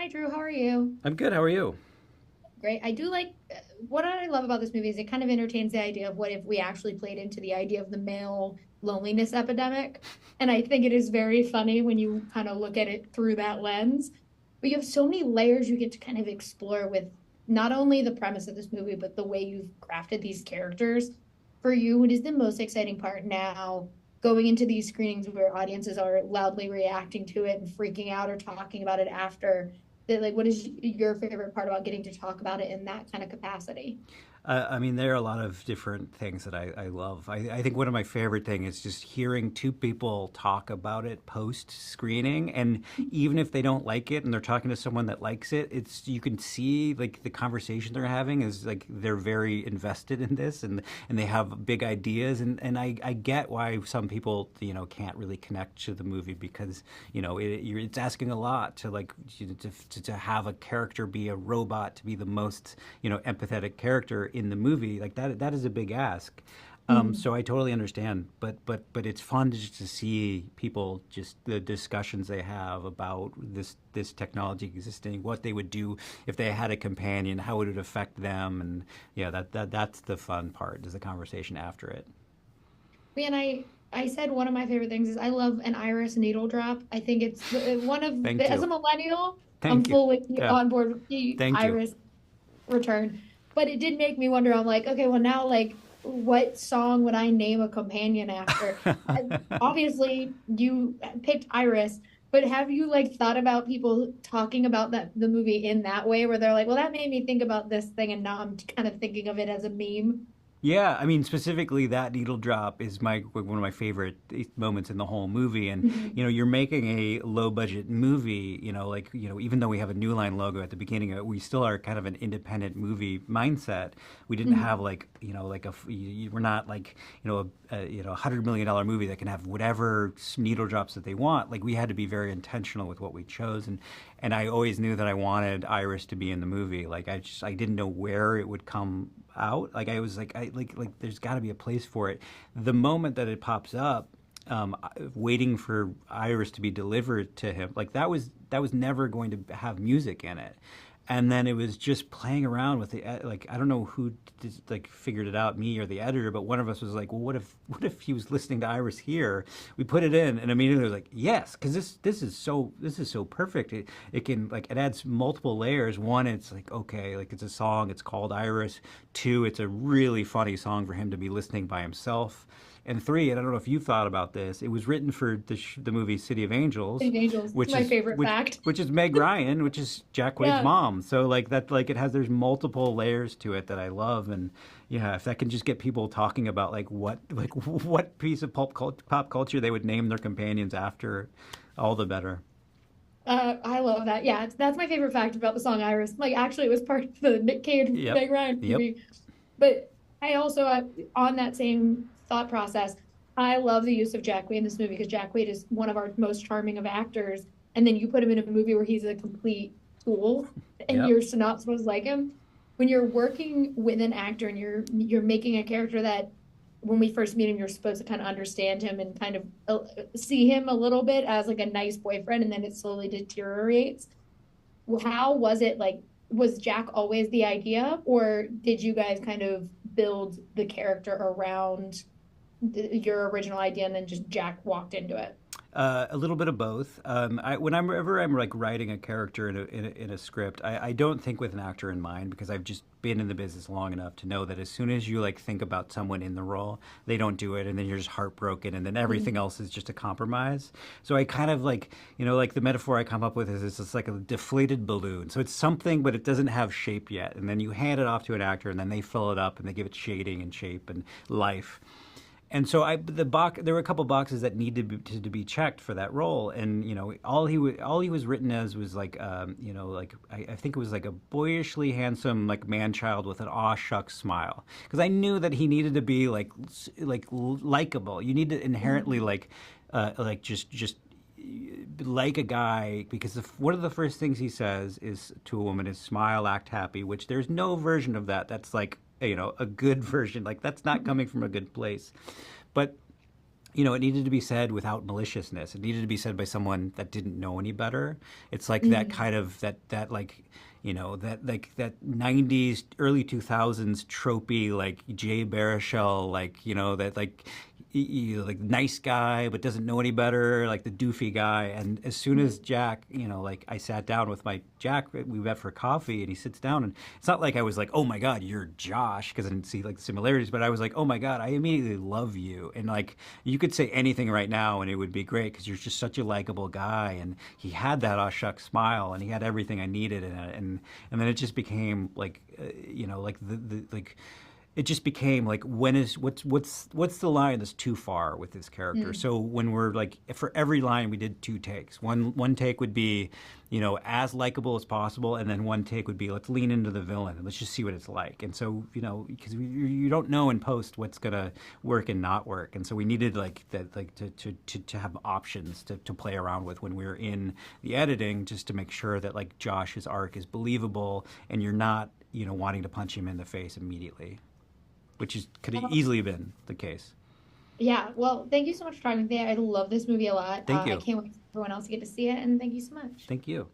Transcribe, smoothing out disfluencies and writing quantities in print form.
Hi, Drew. How are you? I'm good. How are you? Great. I do like what I love about this movie is it kind of entertains the idea of what if we actually played into the idea of the male loneliness epidemic. And I think it is very funny when you kind of look at it through that lens. But you have so many layers you get to kind of explore with not only the premise of this movie, but the way you've crafted these characters. For you, what is the most exciting part now going into these screenings where audiences are loudly reacting to it and freaking out or talking about it after? That like what is your favorite part about getting to talk about it in that kind of capacity? I mean, there are a lot of different things that I love. I think one of my favorite things is just hearing two people talk about it post screening, and even if they don't like it and they're talking to someone that likes it, it's you can see like the conversation they're having is like they're very invested in this, and they have big ideas, and I get why some people can't really connect to the movie because it's asking a lot to like to have a character be a robot to be the most empathetic character in the movie. Like that is a big ask. Mhm. So I totally understand, but it's fun just to see people, just the discussions they have about this technology existing, what they would do if they had a companion, how it would affect them, and yeah, that's the fun part is the conversation after it. Man, I said one of my favorite things is I love an iris needle drop. I think it's one of Thank the, as a you, millennial, I'm thank you. fully Yeah, on board with the thank you. iris return. But it did make me wonder. I'm like, okay, well now, like, what song would I name a companion after? Obviously, you picked Iris, but have you like thought about people talking about that the movie in that way, where they're like, well, that made me think about this thing, and now I'm kind of thinking of it as a meme. Yeah, I mean specifically that needle drop is my one of my favorite moments in the whole movie. And Mhm. you're making a low budget movie, like even though we have a New Line logo at the beginning of it, we still are kind of an independent movie mindset. We didn't have Mhm. like like we're not like $100 million movie that can have whatever needle drops that they want. Like we had to be very intentional with what we chose, and I always knew that I wanted Iris to be in the movie. Like I didn't know where it would come out. Like I was like I like there's got to be a place for it. The moment that it pops up, waiting for Iris to be delivered to him, like that was never going to have music in it. And then it was just playing around with the like I don't know who like figured it out, me or the editor, but one of us was like, well, what if he was listening to Iris here? We put it in, and immediately was like, yes, because this is so perfect. It can like it adds multiple layers. One, it's like okay, like it's a song, it's called Iris. Two, it's a really funny song for him to be listening by himself. And three, and I don't know if you thought about this, it was written for the movie City of Angels, City of Angels. It's which my is favorite which fact. which is Meg Ryan, which is Jack Quaid's Yeah. mom. So like that, like it has there's multiple layers to it that I love, and yeah, if that can just get people talking about like what piece of pop culture they would name their companions after, all the better. I love that. Yeah, that's my favorite fact about the song Iris. Like, actually, it was part of the Nick Cage Yep, Meg Ryan yep. movie. But I also, on that same thought process, I love the use of Jack Quaid in this movie because Jack Quaid is one of our most charming of actors. And then you put him in a movie where he's a complete tool, and Yep. you're not supposed to like him. When you're working with an actor and you're making a character that when we first meet him, you're supposed to kind of understand him and kind of see him a little bit as like a nice boyfriend, and then it slowly deteriorates. How was it like? Was Jack always the idea, or did you guys kind of build the character around your original idea and then just Jack walked into it? A little bit of both. Whenever I'm like writing a character in a script, I don't think with an actor in mind because I've just been in the business long enough to know that as soon as you like think about someone in the role, they don't do it, and then you're just heartbroken, and then everything Mhm. else is just a compromise. So I kind of like like the metaphor I come up with is it's just like a deflated balloon. So it's something, but it doesn't have shape yet, and then you hand it off to an actor, and then they fill it up and they give it shading and shape and life. And so there were a couple boxes that needed to be checked for that role, and all he was written as was like like I think it was like a boyishly handsome like man child with an aw shucks smile, because I knew that he needed to be like likable. You need to inherently like just like a guy, because one of the first things he says is to a woman is smile, act happy, which there's no version of that that's like a good version. Like that's not coming from a good place. But it needed to be said without maliciousness. It needed to be said by someone that didn't know any better. It's like that Mm. kind of that like that like that 90s early 2000s tropey like Jay Baruchel like that like like nice guy but doesn't know any better, like the doofy guy. And as soon as Jack, like I sat down with my Jack, we met for coffee, and he sits down, and it's not like I was like, oh my god, you're Josh, because I didn't see like the similarities, but I was like, oh my god, I immediately love you. And like you could say anything right now and it would be great because you're just such a likable guy. And he had that aw shucks smile, and he had everything I needed in it. And then it just became like like the like it just became like, when is what's the line that's too far with this character. Mm. So when we're like, for every line we did two takes. One take would be as likable as possible, and then one take would be, let's lean into the villain and let's just see what it's like. And so because you don't know in post what's gonna work and not work. And so we needed like that, like to have options to play around with when we were in the editing, just to make sure that like Josh's arc is believable and you're not wanting to punch him in the face immediately, which could have Well, easily been the case. yeah. Well, thank you so much for talking with me. I love this movie a lot. Thank I you. can't wait for everyone else to get to see it, and thank you so much. Thank you.